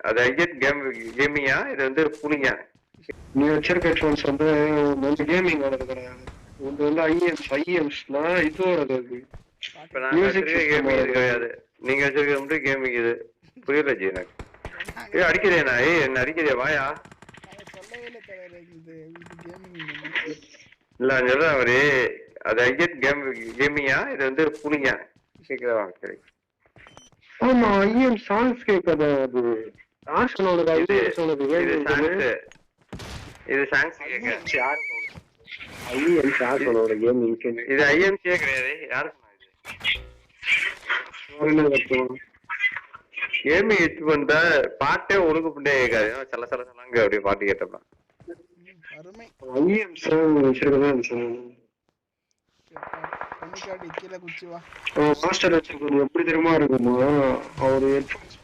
அது ஐஎன் கேமிங்கா இது வந்து கூலிங்கா? நீ வச்சிருக்க ஹெட்ஃபோன்ஸ் வந்து கேமிங் வரது கிடையாது. இது வந்து ஐஎம்ஸ்னா இதோட இது. இப்ப நான் வச்சிருக்க கேமிங் இது கிடையாது. நீங்க வச்சிருக்க வந்து கேமிங் இது. புரியல ஜி எனக்கு. ஏய் அடிக்கிறேனா? ஏய் என்ன அடிக்கிறே வாயா? சொல்லவே இல்ல தவிர இது கேமிங் இல்ல சொல்ற அவரு அது ஐஎன் கேமிங்கா இது வந்து கூலிங்கா கேக்குறா? சரி ஆமா ஐஎம் சாங்ஸ் கேட்காத அது ஆஷனோட இது சொன்னது இது சாங்ஸ். இது சாங்ஸ் கேக்க யாரு ஐஎம் சாஷனோட கேமிங் கேக்கு. இது ஐஎம்சியே கிடையாது. யாரு சொன்னது? கேமிங் ஹிட் பண்ணா பாட்டே ஒழுங்கு பண்ணே கேட்காது. சல சல சலங்க அப்படியே பாட்டு கேட்டோம்னா அருமை. ஐஎம் சாங் வச்சிருக்கதான் சொன்னேன். கீழே குச்சி வா. மாஸ்டர் வச்சிருக்கது எப்படி தெரியுமா இருக்குமா? அவரு ஹெட்ஃபோன்ஸ்